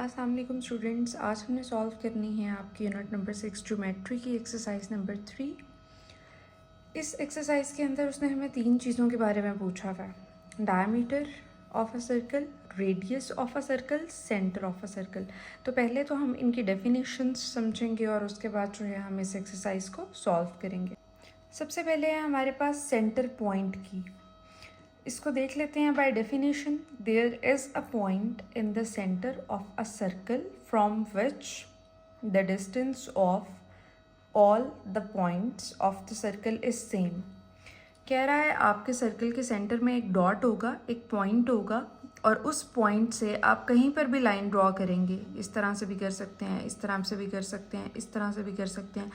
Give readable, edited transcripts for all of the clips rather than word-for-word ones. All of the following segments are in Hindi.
अस्सलाम वालेकुम स्टूडेंट्स, आज हमने सॉल्व करनी है आपकी यूनिट नंबर 6 ज्योमेट्री की एक्सरसाइज नंबर 3। इस एक्सरसाइज के अंदर उसने हमें 3 चीज़ों के बारे में पूछा हुआ है। Diameter of a circle, radius of a circle, centre of a circle. तो पहले तो हम इनकी डेफिनेशंस समझेंगे और उसके बाद जो है हम इस एक्सरसाइज को सॉल्व करेंगे। सबसे पहले है हमारे पास सेंटर पॉइंट की। इसको देख लेते हैं। By definition, there is a point in the centre of a circle from which the distance of all the points of the circle is same. कह रहा है आपके सर्कल के सेंटर में एक डॉट होगा, एक पॉइंट होगा, और उस पॉइंट से आप कहीं पर भी लाइन ड्रॉ करेंगे। इस तरह से भी कर सकते हैं, इस तरह से भी कर सकते हैं, इस तरह से भी कर सकते हैं।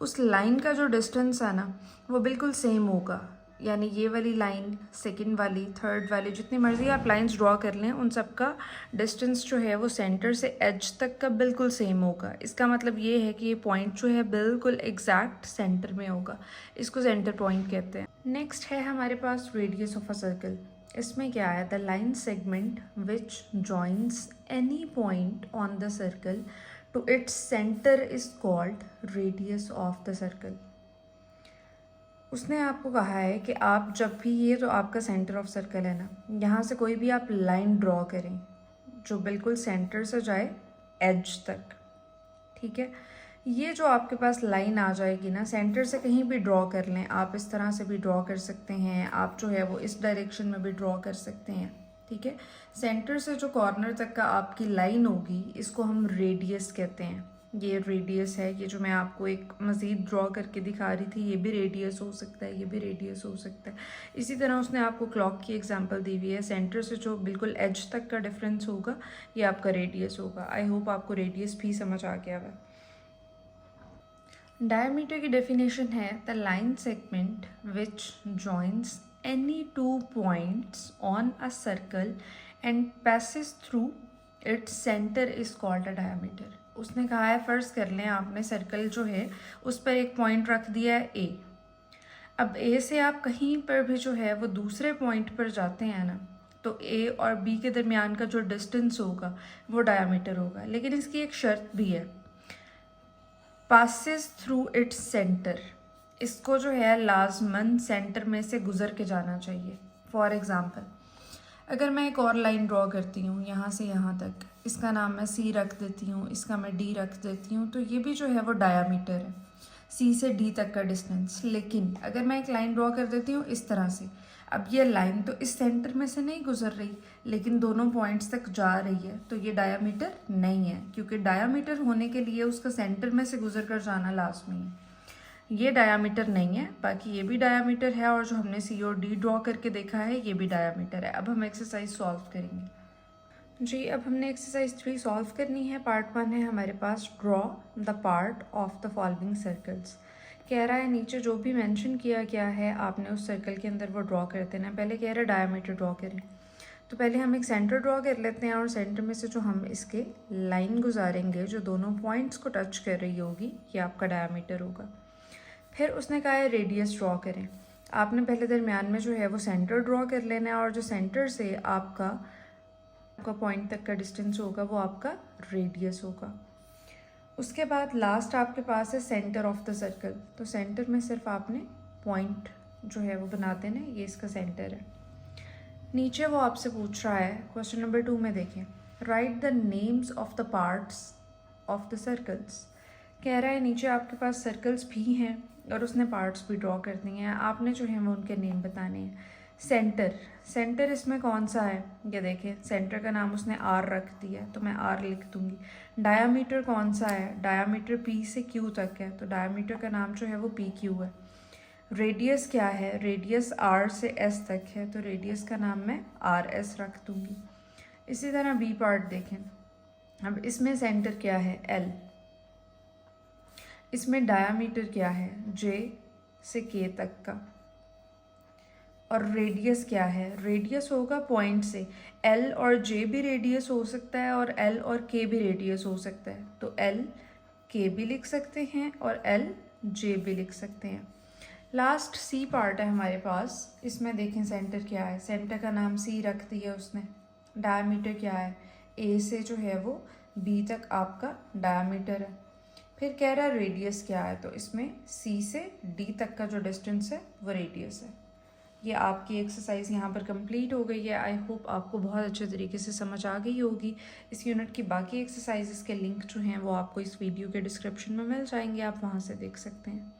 उस लाइन का जो डिस्टेंस है ना, वो बिल्कुल सेम होगा। यानी ये वाली लाइन, सेकंड वाली, थर्ड वाली, जितनी मर्जी आप लाइंस ड्रॉ कर लें, उन सब का डिस्टेंस जो है वो सेंटर से एज तक का बिल्कुल सेम होगा। इसका मतलब ये है कि ये पॉइंट जो है बिल्कुल एग्जैक्ट सेंटर में होगा। इसको सेंटर पॉइंट कहते हैं। नेक्स्ट है हमारे पास रेडियस ऑफ अ सर्कल। इसमें क्या है? The line segment which joins any point on the circle to its centre is called radius of the circle. उसने आपको कहा है कि आप जब भी, ये जो आपका सेंटर ऑफ सर्कल है ना, यहाँ से कोई भी आप लाइन ड्रॉ करें जो बिल्कुल सेंटर से जाए एज तक, ठीक है। ये जो आपके पास लाइन आ जाएगी ना, सेंटर से कहीं भी ड्रॉ कर लें, आप इस तरह से भी ड्रॉ कर सकते हैं, आप जो है वो इस डायरेक्शन में भी ड्रॉ कर सकते हैं, ठीक है। सेंटर से जो कॉर्नर तक का आपकी लाइन होगी, इसको हम रेडियस कहते हैं। ये रेडियस है। ये जो मैं आपको एक मज़ीद ड्रॉ करके दिखा रही थी, ये भी रेडियस हो सकता है, ये भी रेडियस हो सकता है। इसी तरह उसने आपको क्लॉक की एग्जांपल दी हुई है। सेंटर से जो बिल्कुल एज तक का डिफरेंस होगा, ये आपका रेडियस होगा। आई होप आपको रेडियस भी समझ आ गया है। डायमीटर की डेफिनेशन है the line segment which joins any two points on a circle and passes through its centre is called a diameter. उसने कहा है, फ़र्ज़ कर लें आपने सर्कल जो है उस पर एक पॉइंट रख दिया है ए। अब ए से आप कहीं पर भी जो है वो दूसरे पॉइंट पर जाते हैं ना, तो ए और बी के दरमियान का जो डिस्टेंस होगा वो डायमीटर होगा। लेकिन इसकी एक शर्त भी है, पासिस थ्रू इट्स सेंटर। इसको जो है लाजमन सेंटर में से गुजर के जाना चाहिए। फॉर एग्ज़ाम्पल, अगर मैं एक और लाइन ड्रॉ करती हूँ यहाँ से यहाँ तक, इसका नाम मैं सी रख देती हूँ, इसका मैं डी रख देती हूँ, तो ये भी जो है वो डायामीटर है, सी से डी तक का डिस्टेंस। लेकिन अगर मैं एक लाइन ड्रॉ कर देती हूँ इस तरह से, अब ये लाइन तो इस सेंटर में से नहीं गुजर रही, लेकिन दोनों पॉइंट्स तक जा रही है, तो ये डायामीटर नहीं है, क्योंकि डायामीटर होने के लिए उसका सेंटर में से गुजर कर जाना लाजमी है। ये डायामीटर नहीं है। बाकी ये भी डायामीटर है, और जो हमने सी और डी ड्रॉ करके देखा है ये भी डायामीटर है। अब हम एक्सरसाइज सॉल्व करेंगे जी। अब हमने एक्सरसाइज 3 सॉल्व करनी है। पार्ट 1 है हमारे पास, draw the part of the following circles. कह रहा है नीचे जो भी मेंशन किया गया है आपने उस सर्कल के अंदर वो ड्रॉ कर देना है। पहले कह रहा है डायामीटर ड्रॉ करें, तो पहले हम एक सेंटर ड्रॉ कर लेते हैं, और सेंटर में से जो हम इसके लाइन गुजारेंगे जो दोनों पॉइंट्स को टच कर रही होगी, ये आपका डायामीटर होगा। फिर उसने कहा है रेडियस ड्रॉ करें। आपने पहले दरमियान में जो है वो सेंटर ड्रॉ कर लेना है, और जो सेंटर से आपका पॉइंट तक का डिस्टेंस होगा वो आपका रेडियस होगा। उसके बाद लास्ट आपके पास है सेंटर ऑफ द सर्कल। तो सेंटर में सिर्फ आपने पॉइंट जो है वो बना देना, ये इसका सेंटर है। नीचे वो आपसे पूछ रहा है, क्वेश्चन नंबर 2 में देखें, right the names of the parts of the circles. कह रहा है नीचे आपके पास सर्कल्स भी हैं और उसने पार्ट्स भी ड्रॉ कर दिए हैं, आपने जो है वो उनके नेम बताने हैं। सेंटर इसमें कौन सा है? ये देखें, सेंटर का नाम उसने आर रख दिया है, तो मैं आर लिख दूंगी। डायामीटर कौन सा है? डायामीटर पी से क्यू तक है, तो डायामीटर का नाम जो है वो पी क्यू है। रेडियस क्या है? रेडियस आर से एस तक है, तो रेडियस का नाम मैं आर एस रख दूंगी। इसी तरह बी पार्ट देखें। अब इसमें सेंटर क्या है? एल। इसमें डायामीटर क्या है? जे से के तक का। और रेडियस क्या है? रेडियस होगा पॉइंट से, एल और जे भी रेडियस हो सकता है, और एल और के भी रेडियस हो सकता है, तो एल के भी लिख सकते हैं और एल जे भी लिख सकते हैं। लास्ट सी पार्ट है हमारे पास। इसमें देखें सेंटर क्या है? सेंटर का नाम सी रख दिया उसने। डायमीटर क्या है? ए से जो है वो बी तक आपका डायमीटर है। फिर कह रहा है रेडियस क्या है, तो इसमें सी से डी तक का जो डिस्टेंस है वो रेडियस है। ये आपकी एक्सरसाइज यहाँ पर कंप्लीट हो गई है। आई होप आपको बहुत अच्छे तरीके से समझ आ गई होगी। इस यूनिट की बाकी एक्सरसाइजेस के लिंक जो हैं वो आपको इस वीडियो के डिस्क्रिप्शन में मिल जाएंगे, आप वहाँ से देख सकते हैं।